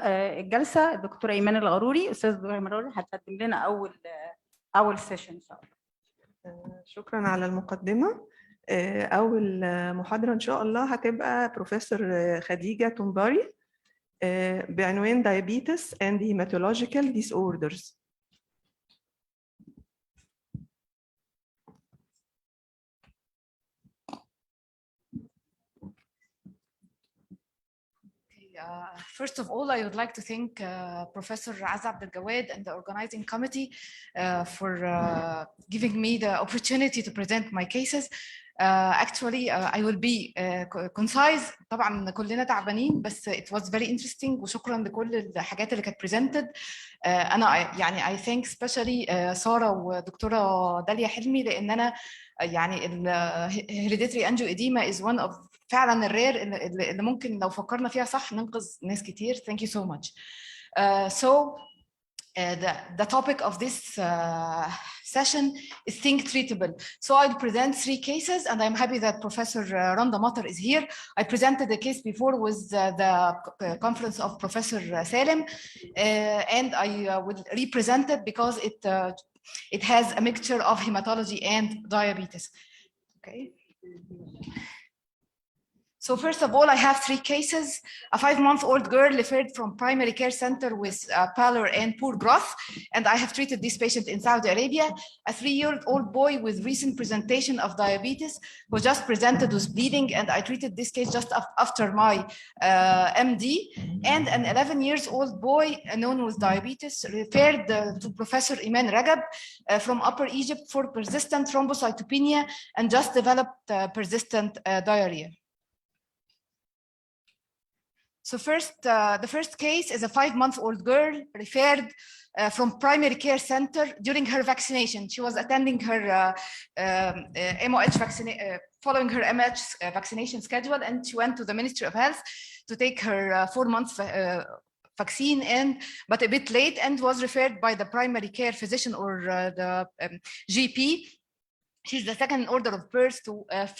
الجلسه الدكتوره ايمان الغروري. استاذ دكتوره ايمان الغروري هتقدم لنا اول سيشن ان شاء الله. شكرا على المقدمه. اول محاضره ان شاء الله هتبقى بروفيسور خديجه تنباري بعنوان Diabetes and Hematological Disorders. First of all, I would like to thank Professor Azza Abdelgawad and the organizing committee for giving me the opportunity to present my cases. Actually, I will be concise. طبعا كلنا تعبانين بس it was very interesting وشكرا لكل الحاجات اللي كانت presented. أنا يعني I thank especially سارة ودكتورة داليا حلمي لأن أنا يعني hereditary angioedema is one of فعلا الرير اللي ممكن لو فكرنا فيها صح ننقذ ناس كتير. Thank you so much. The topic of this session is think treatable. So I'll present 3 cases, and I'm happy that Professor Randa Matar is here. I presented the case before with the conference of Professor Salem, and I will represent it because it has a mixture of hematology and diabetes. Okay. So first of all, I have 3 cases. A 5-month-old girl referred from primary care center with pallor and poor growth, and I have treated this patient in Saudi Arabia. A 3-year-old boy with recent presentation of diabetes who just presented with bleeding, and I treated this case just after my MD. And an 11-year-old boy known with diabetes referred to Professor Iman Ragab from Upper Egypt for persistent thrombocytopenia and just developed persistent diarrhea. So the first case is a 5-month-old girl referred from primary care center during her vaccination. She was attending her following her MH vaccination schedule, and she went to the Ministry of Health to take her 4-month vaccine, but a bit late, and was referred by the primary care physician or the GP. She's the second order of birth to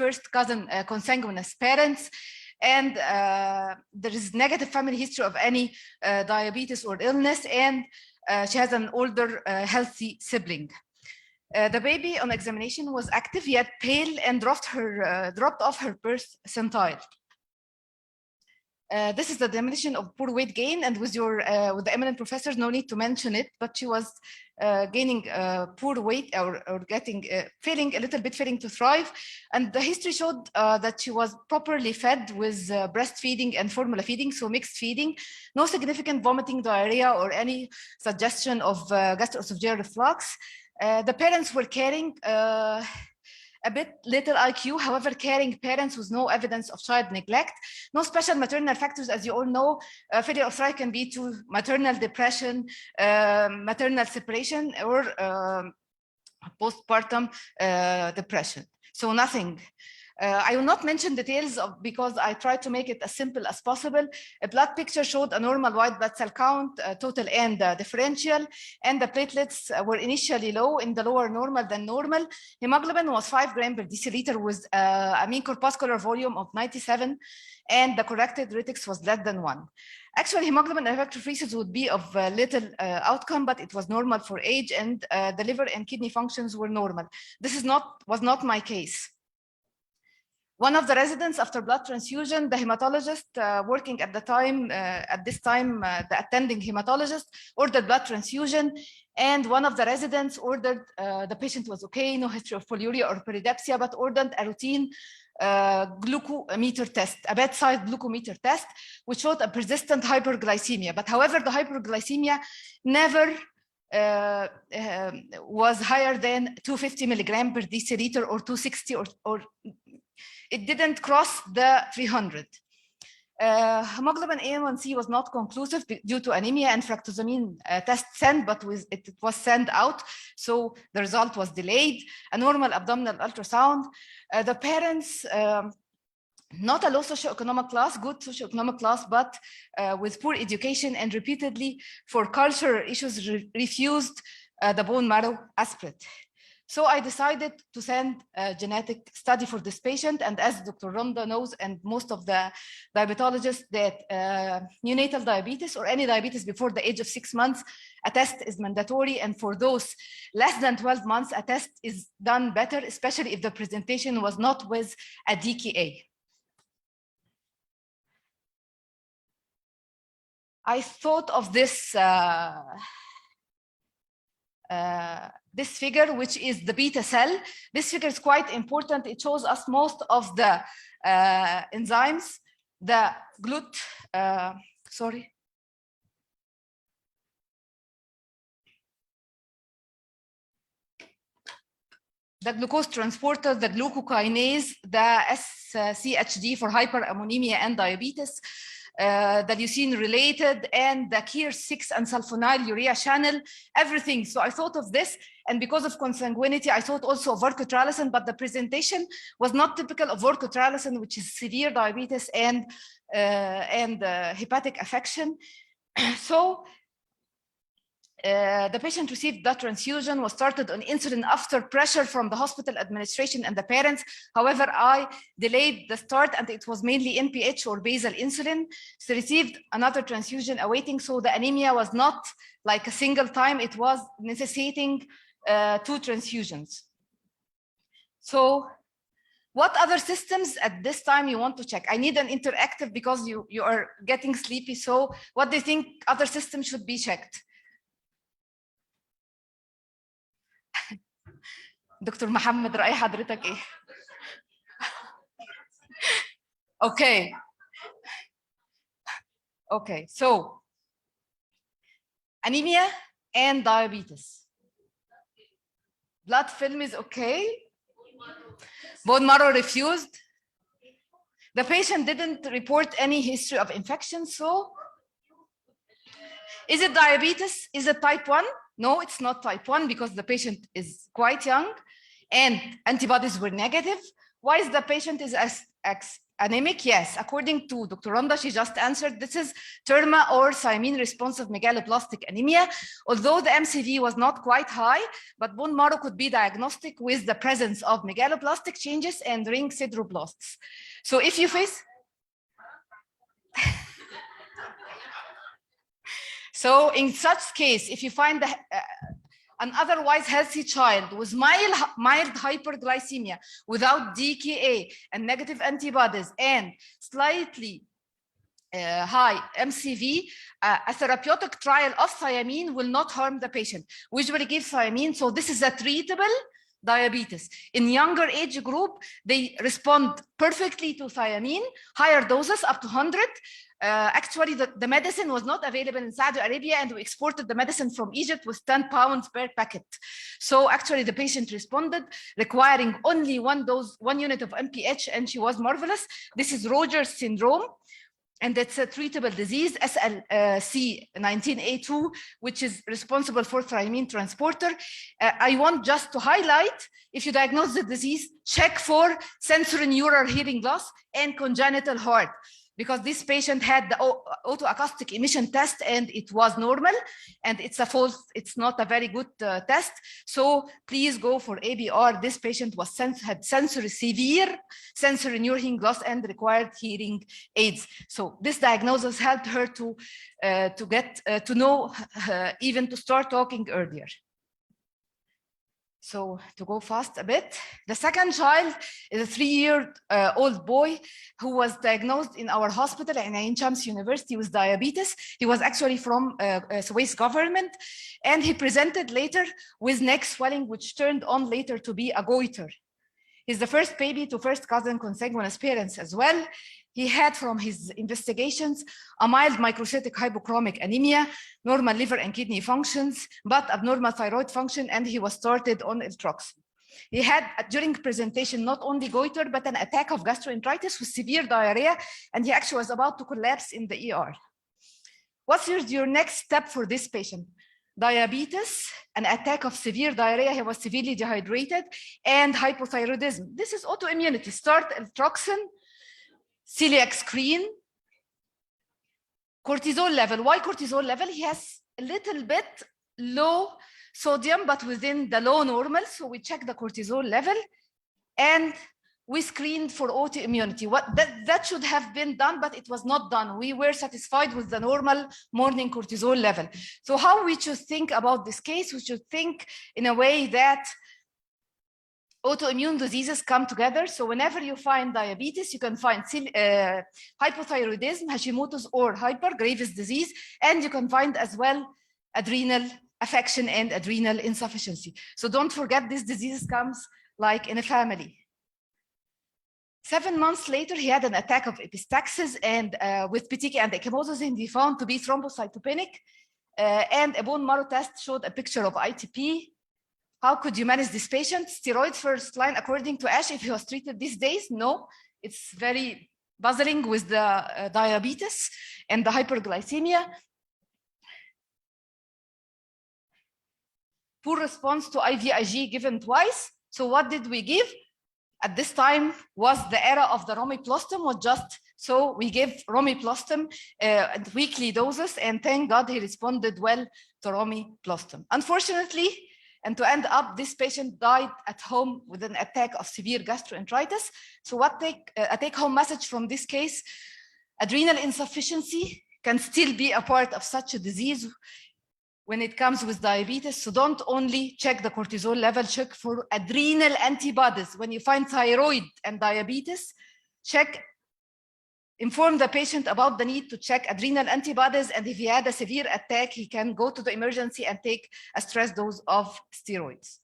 first cousin consanguineous parents. And there is negative family history of any diabetes or illness, and she has an older healthy sibling. The baby on examination was active yet pale and dropped off her birth centile. This is the definition of poor weight gain, and with the eminent professors, no need to mention it, but she was gaining poor weight or feeling a little bit failing to thrive. And the history showed that she was properly fed with breastfeeding and formula feeding, so mixed feeding, no significant vomiting, diarrhea, or any suggestion of gastroesophageal reflux. The parents were caring, a bit little IQ, however, caring parents with no evidence of child neglect, no special maternal factors. As you all know, failure of thrive can be to maternal depression, maternal separation, or postpartum depression. So nothing. I will not mention details because I tried to make it as simple as possible. A blood picture showed a normal white blood cell count, total and differential, and the platelets were initially low, in the lower normal than normal. Hemoglobin was 5 grams per deciliter with a mean corpuscular volume of 97, and the corrected retics was less than 1. Actually, hemoglobin electrophoresis would be of little outcome, but it was normal for age, and the liver and kidney functions were normal. This was not my case. One of the residents, after blood transfusion, the hematologist working at this time, the attending hematologist ordered blood transfusion, and one of the residents ordered, the patient was okay, no history of polyuria or peridipsia, but ordered a routine glucometer test, a bedside glucometer test, which showed a persistent hyperglycemia. But however, the hyperglycemia never was higher than 250 milligram per deciliter or 260 or it didn't cross the 300. Hemoglobin A1C was not conclusive due to anemia and fructosamine test sent, but it was sent out, so the result was delayed. A normal abdominal ultrasound. The parents, not a low socioeconomic class, good socioeconomic class, but with poor education, and repeatedly for cultural issues refused the bone marrow aspirate. So I decided to send a genetic study for this patient. And as Dr. Ronda knows, and most of the diabetologists, that neonatal diabetes or any diabetes before the age of 6 months, a test is mandatory. And for those less than 12 months, a test is done better, especially if the presentation was not with a DKA. I thought of this this figure, which is the beta cell. This figure is quite important. It shows us most of the enzymes, the the glucose transporter, the glucokinase, the SCHD for hyperammonemia and diabetes, the leucine related, and the KIR6 and sulfonylurea channel, everything. So I thought of this, and because of consanguinity, I thought also of orcotralison, but the presentation was not typical of orcotralison, which is severe diabetes and hepatic affection. So the patient received blood transfusion, was started on insulin after pressure from the hospital administration and the parents. However, I delayed the start, and it was mainly NPH or basal insulin. So received another transfusion awaiting. So the anemia was not like a single time, it was necessitating 2 transfusions. So what other systems at this time you want to check? I need an interactive because you are getting sleepy. So what do you think other systems should be checked? دكتور محمد رأي حضرتك ايه؟ Okay. Okay, so anemia and diabetes. Blood film is okay. Bone marrow refused. The patient didn't report any history of infection, so is it diabetes? Is it type 1? No, it's not type 1 because the patient is quite young and antibodies were negative. Why is the patient is anemic? Yes, according to Dr. Ronda, she just answered, this is TERMA or thiamine responsive megaloblastic anemia. Although the MCV was not quite high, but bone marrow could be diagnostic with the presence of megaloblastic changes and ring sideroblasts. So if you face so in such case, if you find an otherwise healthy child with mild hyperglycemia without DKA and negative antibodies and slightly high MCV, a therapeutic trial of thiamine will not harm the patient. We usually give thiamine, so this is a treatable diabetes. In younger age group, they respond perfectly to thiamine, higher doses up to 100. Actually, the medicine was not available in Saudi Arabia, and we exported the medicine from Egypt with 10 pounds per packet. So actually, the patient responded, requiring only 1 dose, 1 unit of MPH, and she was marvelous. This is Rogers syndrome, and it's a treatable disease, SLC19A2, which is responsible for thiamine transporter. I want just to highlight, if you diagnose the disease, check for sensorineural hearing loss and congenital heart, because this patient had the autoacoustic emission test and it was normal, and it's a false, it's not a very good test. So please go for ABR. This patient was had severe sensory hearing loss and required hearing aids. So this diagnosis helped her to get to know, even to start talking earlier. So to go fast a bit, the second child is a 3-year-old boy who was diagnosed in our hospital at Ain Shams University with diabetes. He was actually from Swiss government, and he presented later with neck swelling, which turned on later to be a goiter. He's the first baby to first cousin consanguineous parents as well. He had, from his investigations, a mild microcytic hypochromic anemia, normal liver and kidney functions, but abnormal thyroid function, and he was started on eltroxin. He had, during presentation, not only goiter, but an attack of gastroenteritis with severe diarrhea, and he actually was about to collapse in the ER. What's your next step for this patient? Diabetes, an attack of severe diarrhea, he was severely dehydrated, and hypothyroidism. This is autoimmunity. Start eltroxin, celiac screen, cortisol level. Why cortisol level? He has a little bit low sodium, but within the low normal. So we check the cortisol level and we screened for autoimmunity. That should have been done, but it was not done. We were satisfied with the normal morning cortisol level. So how we should think about this case? We should think in a way that autoimmune diseases come together. So whenever you find diabetes, you can find hypothyroidism, Hashimoto's or Graves' disease, and you can find as well adrenal affection and adrenal insufficiency. So don't forget this disease comes like in a family. 7 months later, he had an attack of epistaxis and with petechiae and ecchymosis, and he found to be thrombocytopenic. And a bone marrow test showed a picture of ITP. How could you manage this patient? Steroids first line, according to Ash, if he was treated these days? No, it's very puzzling with the diabetes and the hyperglycemia. Poor response to IVIG given twice. So what did we give? At this time was the era of the romiplostim, was just, so we gave romiplostim at weekly doses, and thank God he responded well to romiplostim. Unfortunately, and to end up, this patient died at home with an attack of severe gastroenteritis. So what a take-home message from this case, adrenal insufficiency can still be a part of such a disease when it comes with diabetes. So don't only check the cortisol level, check for adrenal antibodies. When you find thyroid and diabetes, inform the patient about the need to check adrenal antibodies. And if he had a severe attack, he can go to the emergency and take a stress dose of steroids.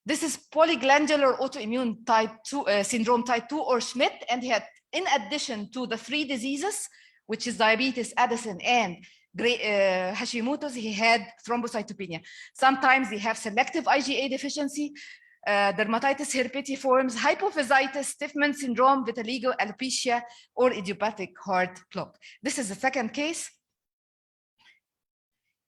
This is polyglandular autoimmune type 2 syndrome type 2 or Schmidt. And he had, in addition to the 3 diseases, which is diabetes, Addison, and Hashimoto's, he had thrombocytopenia. Sometimes they have selective IgA deficiency, dermatitis herpetiformis, hypophysitis, Stiffman syndrome, vitiligo, alopecia, or idiopathic heart block. This is the second case.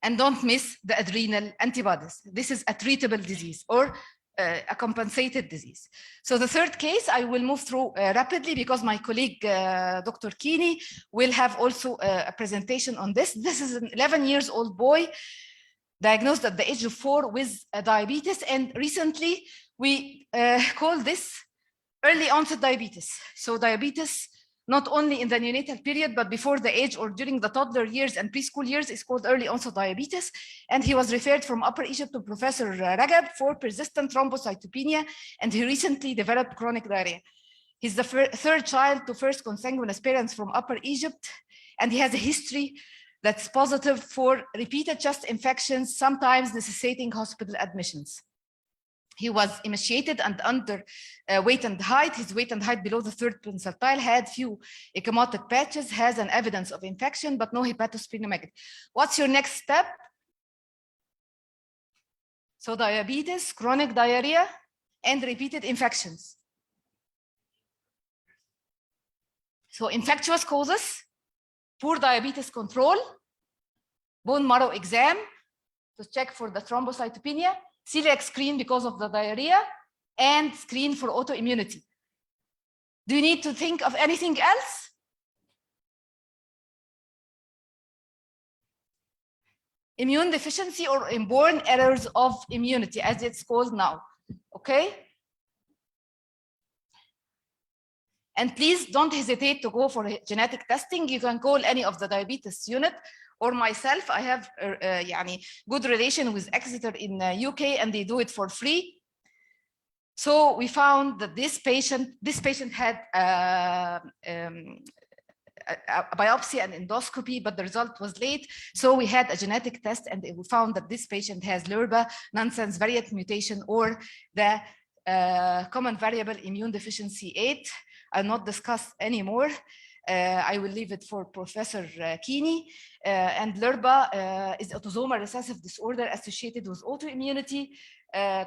And don't miss the adrenal antibodies. This is a treatable disease or a compensated disease. So the third case, I will move through rapidly because my colleague, Dr. Keeney, will have also a presentation on this. This is an 11-year-old boy diagnosed at the age of 4 with diabetes. And recently we call this early onset diabetes. So diabetes, not only in the neonatal period, but before the age or during the toddler years and preschool years is called early onset diabetes. And he was referred from Upper Egypt to Professor Ragab for persistent thrombocytopenia. And he recently developed chronic diarrhea. He's the third child to first consanguineous parents from Upper Egypt. And he has a history that's positive for repeated chest infections, sometimes necessitating hospital admissions. He was emaciated and under weight and height. His weight and height below the 3rd percentile, had few ecchymotic patches, has an evidence of infection, but no hepatosplenomegaly. What's your next step? So diabetes, chronic diarrhea, and repeated infections. So infectious causes, poor diabetes control, bone marrow exam to check for the thrombocytopenia, celiac screen because of the diarrhea, and screen for autoimmunity. Do you need to think of anything else? Immune deficiency or inborn errors of immunity, as it's called now, okay? And please don't hesitate to go for genetic testing. You can call any of the diabetes unit or myself. I have good relation with Exeter in UK, and they do it for free. So we found that this patient had a biopsy and endoscopy, but the result was late. So we had a genetic test, and we found that this patient has LRBA nonsense variant mutation or the common variable immune deficiency 8. I'll not discuss anymore. I will leave it for Professor Keeney. And LRBA is autosomal recessive disorder associated with autoimmunity,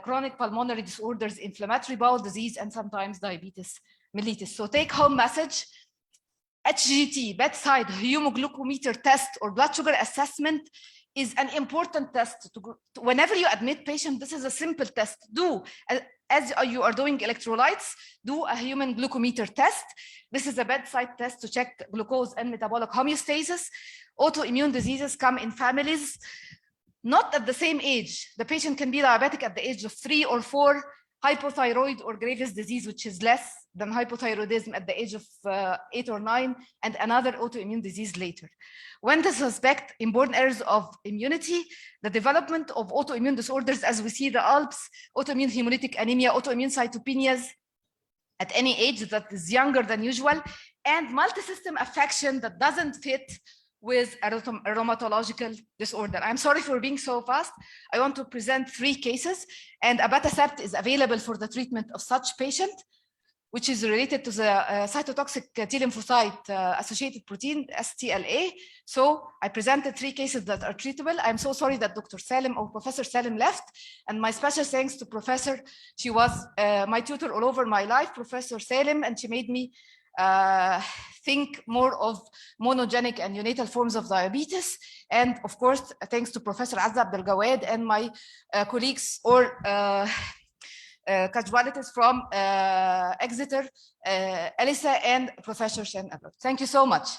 chronic pulmonary disorders, inflammatory bowel disease, and sometimes diabetes mellitus. So take home message, HGT, bedside hemoglucometer test or blood sugar assessment is an important test. Whenever you admit patient, this is a simple test. Do, as you are doing electrolytes, do a human glucometer test. This is a bedside test to check glucose and metabolic homeostasis. Autoimmune diseases come in families. not at the same age. The patient can be diabetic at the age of 3 or 4, hypothyroid or Graves' disease, which is less than hypothyroidism at the age of 8 or 9, and another autoimmune disease later. When to suspect inborn errors of immunity, the development of autoimmune disorders, as we see the ALPS, autoimmune hemolytic anemia, autoimmune cytopenias at any age that is younger than usual, and multi-system affection that doesn't fit with a rheumatological disorder. I'm sorry for being so fast. I want to present 3 cases, and abatacept is available for the treatment of such patient, which is related to the cytotoxic T lymphocyte associated protein, STLA. So I presented 3 cases that are treatable. I'm so sorry that Dr. Salim or Professor Salim left, and my special thanks to Professor. She was my tutor all over my life, Professor Salim, and she made me think more of monogenic and neonatal forms of diabetes. And of course, thanks to Professor Azza Abdelgawad and my colleagues or casualties from Exeter, Elisa and Professor Shen Abbott. Thank you so much.